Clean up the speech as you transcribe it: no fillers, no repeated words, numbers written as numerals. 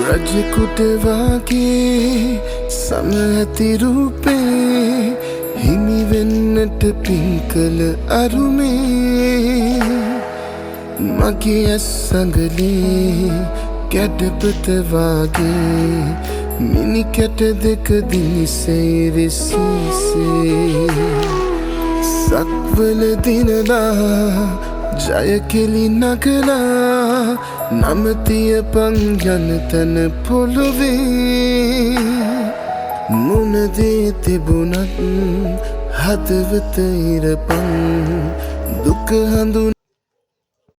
රජකුට වාගේ සමඇති රූපේ හිමි වෙන්නට පින් කළ අරුමේ මගේ ඇස් අඟලේ කැඩපත වාගේ මිනි කැට දෙක දිනිසේ විසිසේ සක්වල දිනලා ජය කෙලි නගලා නමතිය පං යන තැන පොළොවේ මොනදේ තිබුණත් හදවත ඉරපන් දුක හඳුන